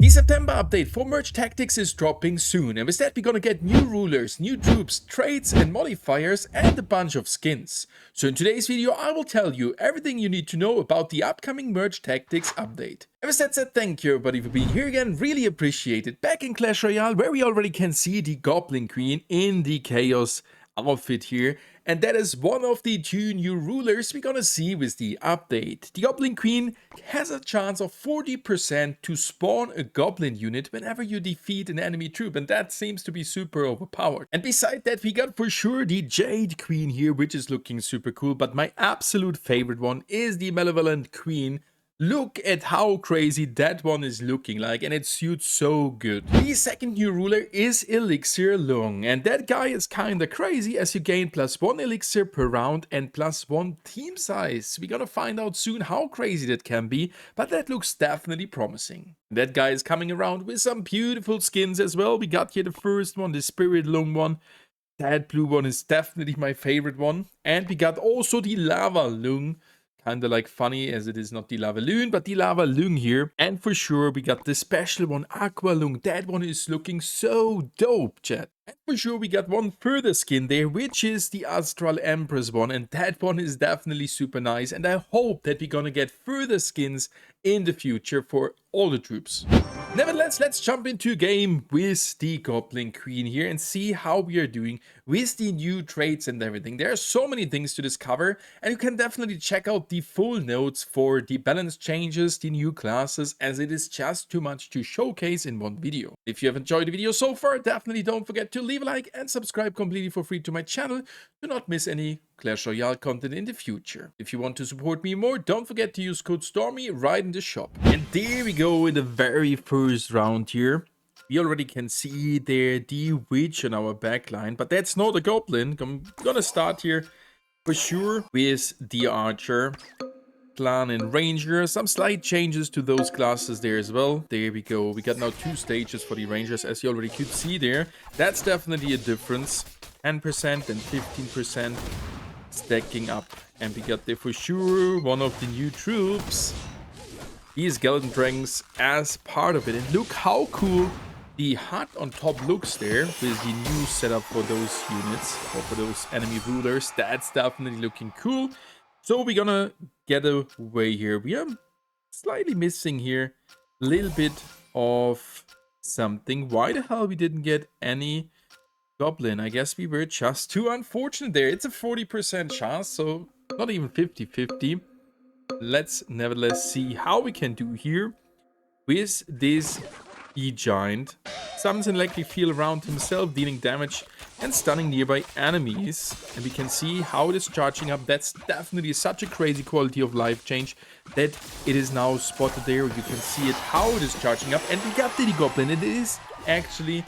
The September update for Merge Tactics is dropping soon, and with that we're gonna get new rulers, new troops, traits and modifiers, and a bunch of skins. So in today's video I will tell you everything you need to know about the upcoming Merge Tactics update. And with that said, thank you everybody for being here again, really appreciate it. Back in Clash Royale, where we already can see the Goblin Queen in the Chaos outfit here, and that is one of the two new rulers we're gonna see with the update. The Goblin Queen has a chance of 40% to spawn a goblin unit whenever you defeat an enemy troop, and that seems to be super overpowered. And beside that we got for sure the Jade Queen here, which is looking super cool, but my absolute favorite one is the Malevolent Queen. Look at how crazy that one is looking like, and it suits so good. The second new ruler is Elixir Loong, and that guy is kinda crazy as you gain +1 elixir per round and +1 team size. We're gonna find out soon how crazy that can be, but that looks definitely promising. That guy is coming around with some beautiful skins as well. We got here the first one, the Spirit Loong one. That blue one is definitely my favorite one. And we got also the Lava Loong. Kinda like funny as it is not the Lava Loon, but the Lava Loong here. And for sure we got the special one, Aqua Loong. That one is looking so dope, chat. And for sure we got one further skin there, which is the Astral Empress one, and that one is definitely super nice, and I hope that we're gonna get further skins in the future for all the troops. Nevertheless, let's jump into a game with the Goblin Queen here and see how we are doing with the new traits and everything. There are so many things to discover, and you can definitely check out the full notes for the balance changes, the new classes, as it is just too much to showcase in one video. If you have enjoyed the video so far, definitely don't forget to leave a like and subscribe completely for free to my channel to not miss any Clash Royale content in the future. If you want to support me more, don't forget to use code STORMY right in the shop. And there we go in the very first round here. We already can see there the witch on our backline, but that's not a goblin. I'm gonna start here for sure with the archer, clan and ranger. Some slight changes to those classes there as well. There we go. We got now 2 stages for the rangers, as you already could see there. That's definitely a difference. 10% and 15% stacking up. And we got there for sure one of the new troops, these skeleton dragons, as part of it. And look how cool the hut on top looks there with the new setup for those units or for those enemy rulers. That's definitely looking cool. So we're gonna get away here. We are slightly missing here a little bit of something. Why the hell we didn't get any goblin? I guess we were just too unfortunate there. It's a 40% chance, so not even 50-50. Let's nevertheless see how we can do here with this E-Giant. Summons an electric field around himself, dealing damage and stunning nearby enemies. And we can see how it is charging up. That's definitely such a crazy quality of life change that it is now spotted there. You can see it, how it is charging up. And we got the goblin. It is actually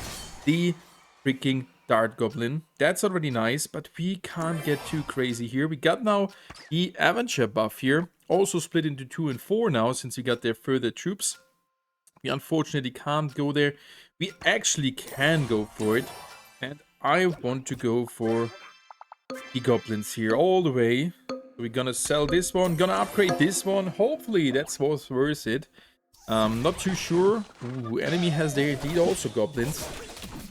the freaking Dart Goblin. That's already nice, but we can't get too crazy here. We got now the Avenger buff here, also split into 2 and 4 now since we got their further troops. We unfortunately can't go there. We actually can go for it, and I want to go for the goblins here all the way. So we're gonna sell this one, gonna upgrade this one. Hopefully that's what's worth it. Not too sure. Ooh, enemy has there indeed also goblins.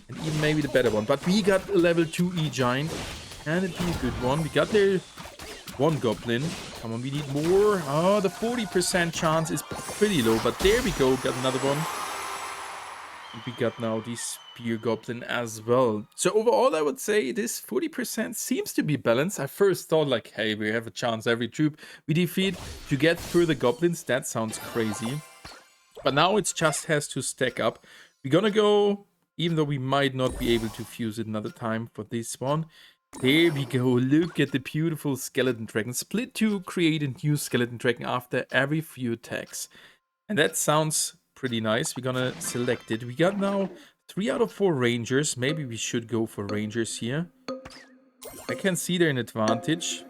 And even maybe the better one. But we got a level 2 E-Giant. And it'd be a good one. We got there 1 goblin. Come on, we need more. Oh, the 40% chance is pretty low. But there we go. Got another one. And we got now the Spear Goblin as well. So overall, I would say this 40% seems to be balanced. I first thought like, hey, we have a chance every troop we defeat to get further goblins. That sounds crazy. But now it just has to stack up. We're gonna go, even though we might not be able to fuse it another time for this one. There we go. Look at the beautiful skeleton dragon. Split to create a new skeleton dragon after every few attacks. And that sounds pretty nice. We're gonna select it. We got now 3 out of 4 rangers. Maybe we should go for rangers here. I can see they're an advantage.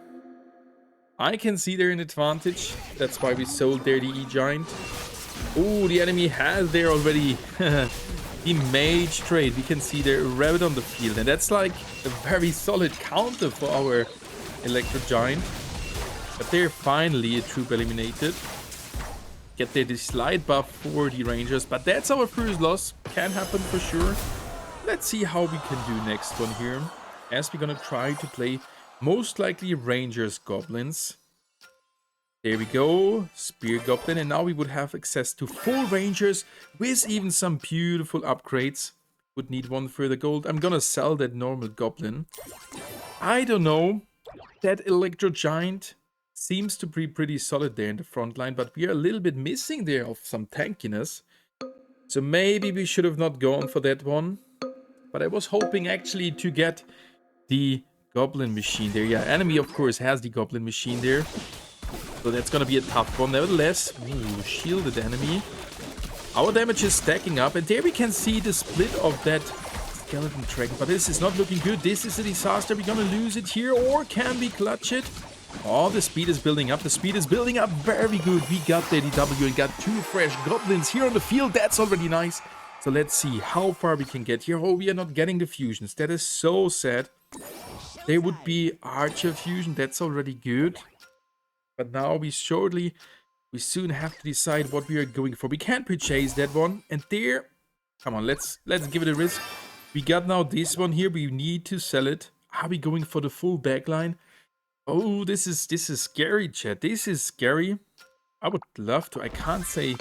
That's why we sold there the E-Giant. Oh, the enemy has there already the mage trait. We can see there a rabbit on the field, and that's like a very solid counter for our Electro Giant. But they're finally a troop eliminated. get the slight buff for the Rangers. But that's our first loss. Can happen for sure. Let's see how we can do next one here. As we're gonna try to play most likely Rangers Goblins. There we go. Spear Goblin. And now we would have access to full Rangers with even some beautiful upgrades. Would need one further gold. I'm gonna sell that normal Goblin. I don't know. That Electro Giant seems to be pretty solid there in the front line, but we are a little bit missing there of some tankiness. So maybe we should have not gone for that one. But I was hoping actually to get the Goblin Machine there. Yeah, enemy of course has the Goblin Machine there. So that's gonna be a tough one. Nevertheless, ooh, shielded enemy. Our damage is stacking up, and there we can see the split of that Skeleton Dragon. But this is not looking good. This is a disaster. We're gonna lose it here, or can we clutch it? Oh, the speed is building up. The speed is building up. Very good. We got the DW and got 2 fresh goblins here on the field. That's already nice. So let's see how far we can get here. Oh, we are not getting the fusions. That is so sad. There would be Archer fusion. That's already good. But now we soon have to decide what we are going for. We can't purchase that one. And there, come on, let's give it a risk. We got now this one here. We need to sell it. Are we going for the full backline? Oh, this is scary, chat. This is scary. I would love to. I can't say.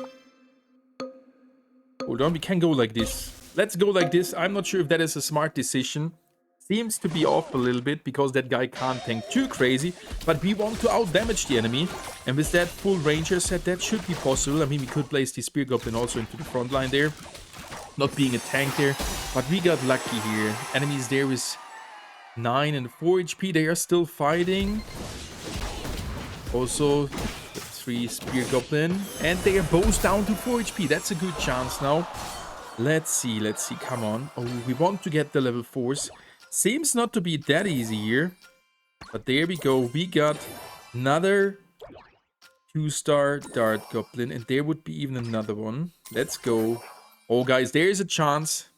Hold on, we can go like this. Let's go like this. I'm not sure if that is a smart decision. Seems to be off a little bit because that guy can't tank too crazy. But we want to out-damage the enemy. And with that full Ranger set, that should be possible. I mean, we could place the Spear Goblin also into the front line there. Not being a tank there. But we got lucky here. Enemies there with 9 and 4 HP. They are still fighting. Also, 3 Spear Goblin. And they are both down to 4 HP. That's a good chance now. Let's see. Come on. Oh, we want to get the level 4s. Seems not to be that easy here. But there we go. We got another 2-star Dart Goblin. And there would be even another one. Let's go. Oh, guys, there is a chance.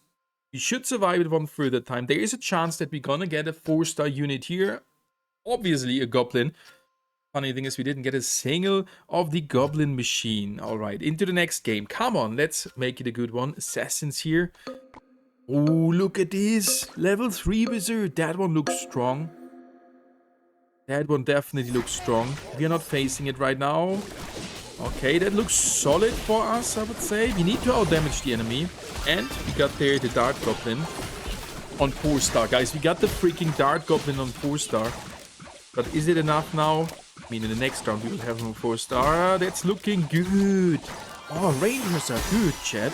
We should survive it one further time. There is a chance that we're gonna get a 4-star unit here. Obviously a Goblin. Funny thing is we didn't get a single of the Goblin Machine. Alright, into the next game. Come on, let's make it a good one. Assassins here. Oh, look at this. Level 3 Wizard. That one looks strong. That one definitely looks strong. We are not facing it right now. Okay, that looks solid for us, I would say. We need to outdamage the enemy. And we got there the Dart Goblin on 4-star. Guys, we got the freaking Dart Goblin on 4-star. But is it enough now? I mean, in the next round we will have him on 4-star. That's looking good. Oh, Rangers are good, chat.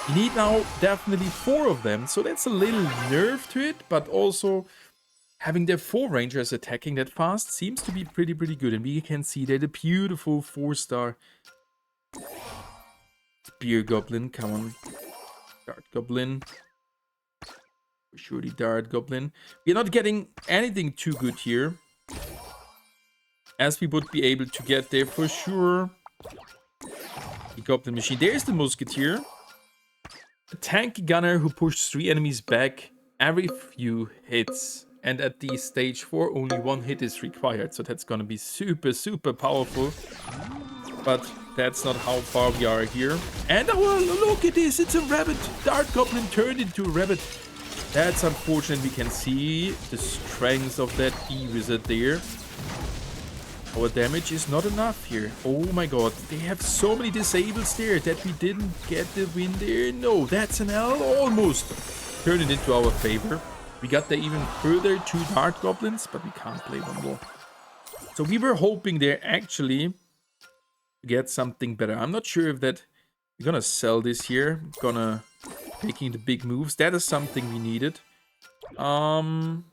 You need now definitely 4 of them. So that's a little nerve to it. But also, having their 4 Rangers attacking that fast seems to be pretty good. And we can see there the beautiful 4-star Spear Goblin. Come on. Dart Goblin. For sure the Dart Goblin. We're not getting anything too good here. As we would be able to get there for sure. The Goblin Machine. There's the Musketeer. A tank gunner who pushes 3 enemies back every few hits. And at the stage 4, only 1 hit is required. So that's gonna be super powerful. But that's not how far we are here. And oh, look at this, it's a rabbit. Dart Goblin turned into a rabbit. That's unfortunate. We can see the strength of that E-Wizard there. Our damage is not enough here. Oh my god, they have so many disables there that we didn't get the win there. No, that's an L. Almost turned it into our favor. We got there even further 2 Dart Goblins, but we can't play one more. So we were hoping there actually to get something better. I'm not sure if that we're gonna sell this here. Gonna taking the big moves. That is something we needed. Can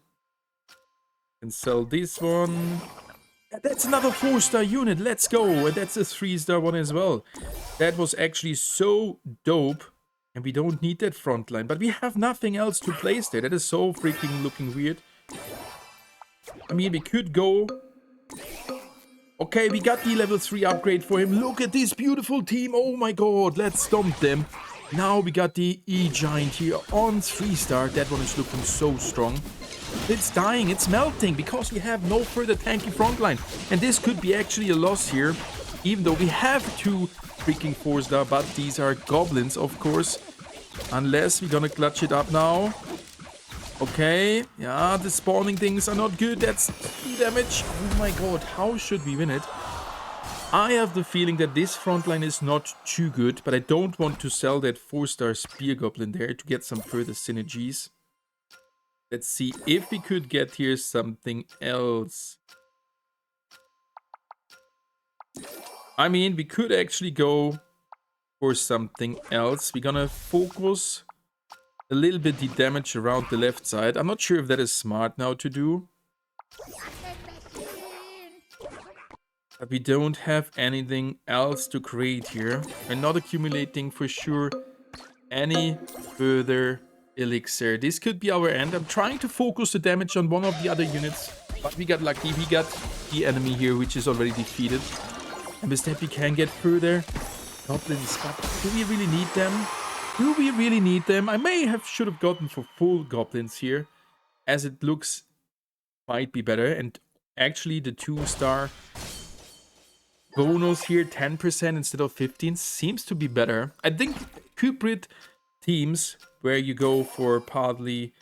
sell this one. That's another 4-star unit. Let's go. And that's a 3-star one as well. That was actually so dope. And we don't need that front line. But we have nothing else to place there. That is so freaking looking weird. I mean, we could go. Okay, we got the level 3 upgrade for him. Look at this beautiful team. Oh my god, let's stomp them. Now we got the E-Giant here on 3-star. That one is looking so strong. It's dying, it's melting because we have no further tanky front line. And this could be actually a loss here. Even though we have to freaking 4-star, but these are goblins, of course. Unless we're gonna clutch it up now. Okay, yeah, the spawning things are not good. That's 3 damage. Oh my god, how should we win it? I have the feeling that this front line is not too good, but I don't want to sell that 4-star spear goblin there to get some further synergies. Let's see if we could get here something else. I mean, we could actually go for something else. We're gonna focus a little bit the damage around the left side. I'm not sure if that is smart now to do. But we don't have anything else to create here. We're not accumulating for sure any further elixir. This could be our end. I'm trying to focus the damage on one of the other units. But we got lucky. We got the enemy here, which is already defeated. And with that we can get further goblins. But do we really need them? Do we really need them? I should have gotten for full goblins here, as it looks might be better. And actually the 2-star bonus here, 10% instead of 15, seems to be better. I think hybrid teams where you go for partly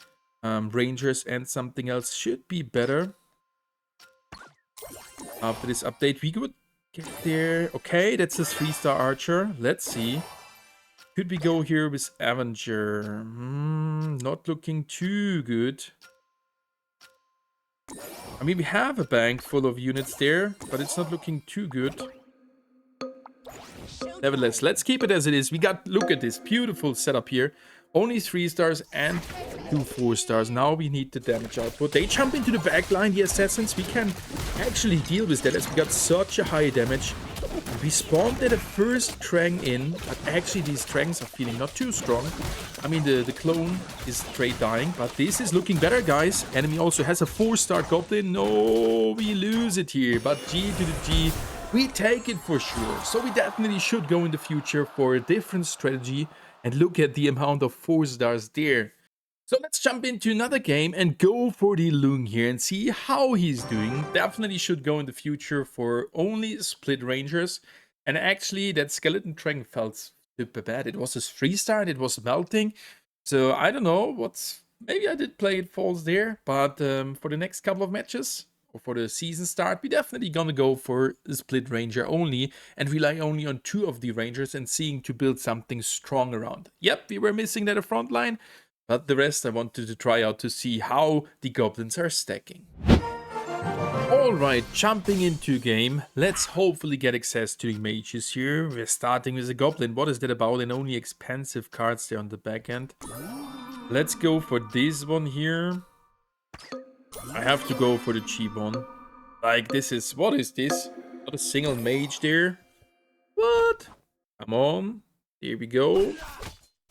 rangers and something else should be better. After this update we would get there. Okay, that's a 3-star archer. Let's see. Could we go here with Avenger? Not looking too good. I mean, we have a bank full of units there, but it's not looking too good. Nevertheless, let's keep it as it is. We got, look at this beautiful setup here. Only 3 stars and 2 4-stars. Now we need the damage output. They jump into the back line, the assassins. We can actually deal with that as we got such a high damage. We spawned at the first Trang in, but actually these Trangs are feeling not too strong. I mean, the clone is straight dying, but this is looking better, guys. Enemy also has a 4-star goblin. No, we lose it here, but G to the G, we take it for sure. So we definitely should go in the future for a different strategy and look at the amount of 4-stars there. So let's jump into another game and go for the Loong here and see how he's doing. Definitely should go in the future for only split rangers. And actually that skeleton Trang felt super bad. It was a 3-star and it was melting. So I don't know what's... Maybe I did play it false there. But for the next couple of matches or for the season start, we definitely gonna go for the split ranger only and rely only on 2 of the rangers and seeing to build something strong around. Yep, we were missing that front line. But the rest I wanted to try out to see how the goblins are stacking. Alright, jumping into game. Let's hopefully get access to the mages here. We're starting with a goblin. What is that about? And only expensive cards there on the back end. Let's go for this one here. I have to go for the cheap one. Like this is... What is this? Not a single mage there. What? Come on. Here we go.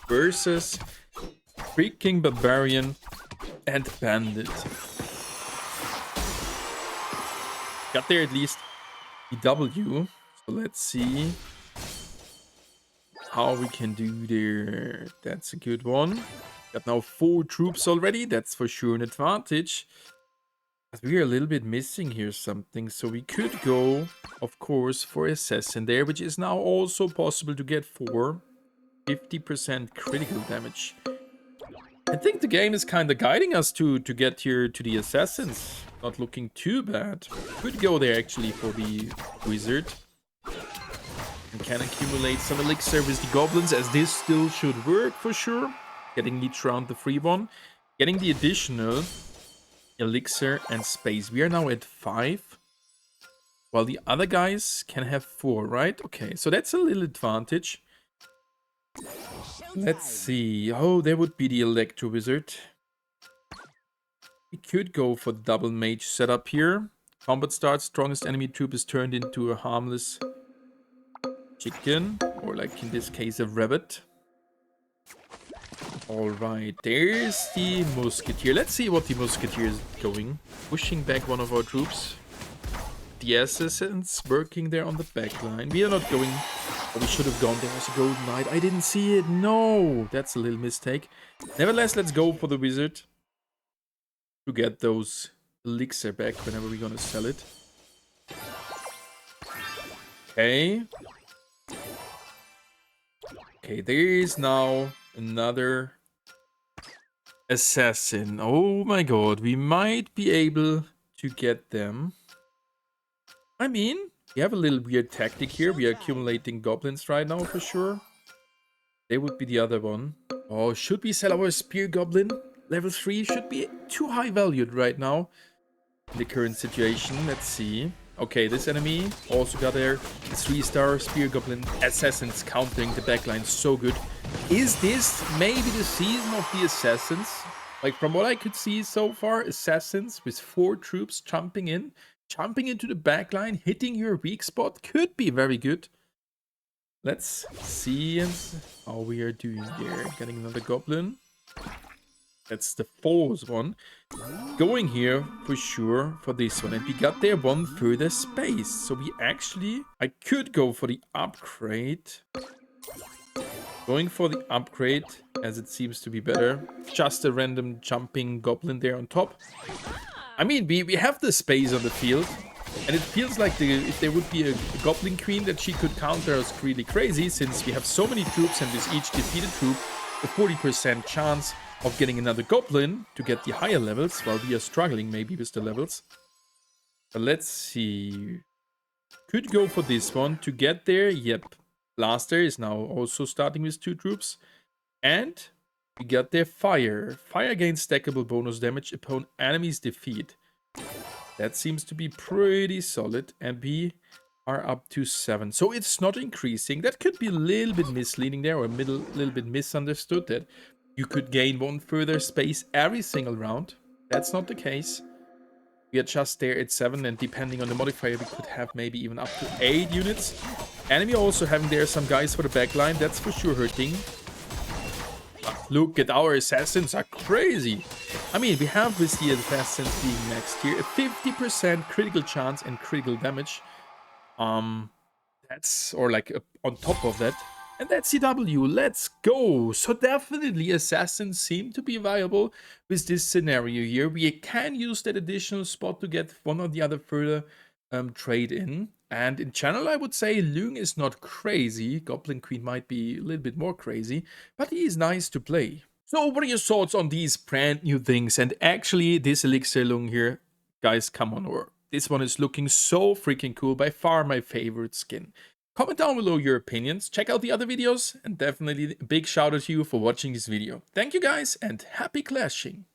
Versus... freaking barbarian and bandit. Got there at least the W. So let's see how we can do there. That's a good one. Got now 4 troops already. That's for sure an advantage. But we are a little bit missing here something. So we could go, of course, for assassin there, which is now also possible to get for 50% critical damage. I think the game is kind of guiding us to get here to the assassins. Not looking too bad. Could go there actually for the wizard. And can accumulate some elixir with the goblins, as this still should work for sure. Getting each round the free one. Getting the additional elixir and space. We are now at 5. While the other guys can have 4, right? Okay, so that's a little advantage. Let's see. Oh, there would be the Electro Wizard. We could go for double mage setup here. Combat starts. Strongest enemy troop is turned into a harmless chicken. Or like in this case, a rabbit. Alright, there's the musketeer. Let's see what the musketeer is going. Pushing back one of our troops. The assassins working there on the back line. We are not going... We should have gone. There was a golden knight. I didn't see it. No, that's a little mistake. Nevertheless, let's go for the wizard to get those elixir back whenever we're gonna sell it. Okay. Okay, there is now another assassin. Oh my god, we might be able to get them. I mean, we have a little weird tactic here. We are accumulating goblins right now for sure. They would be the other one. Oh, should we sell our spear goblin? Level 3 should be too high valued right now in the current situation. Let's see. Okay, this enemy also got their 3-star spear goblin assassins countering the backline so good. Is this maybe the season of the assassins? Like from what I could see so far, assassins with 4 troops jumping into the backline, hitting your weak spot could be very good. Let's see how we are doing there. Getting another goblin. That's the 4th one. Going here for sure for this one. And we got there one further space. So we actually... I could go for the upgrade. Going for the upgrade as it seems to be better. Just a random jumping goblin there on top. I mean, we have the space on the field. And it feels like if there would be a Goblin Queen that she could counter us really crazy, since we have so many troops and with each defeated troop, a 40% chance of getting another Goblin to get the higher levels, while we are struggling maybe with the levels. But let's see. Could go for this one to get there. Yep. Blaster is now also starting with 2 troops. And we got their Fire. Fire gains stackable bonus damage upon enemy's defeat. That seems to be pretty solid. And we are up to 7. So it's not increasing. That could be a little bit misleading there, or a little bit misunderstood, that you could gain 1 further space every single round. That's not the case. We are just there at 7, and depending on the modifier, we could have maybe even up to 8 units. Enemy also having there some guys for the backline. That's for sure hurting. Look at our assassins, are crazy. I mean, we have with the assassins being next here a 50% critical chance and critical damage. That's, or like on top of that. And that's CW, let's go. So definitely assassins seem to be viable with this scenario here. We can use that additional spot to get one or the other further trade in. And in general, I would say Loong is not crazy. Goblin Queen might be a little bit more crazy, but he is nice to play. So what are your thoughts on these brand new things? And actually, this Elixir Loong here, guys, come on, or this one is looking so freaking cool. By far my favorite skin. Comment down below your opinions, check out the other videos, and definitely a big shout out to you for watching this video. Thank you guys, and happy clashing!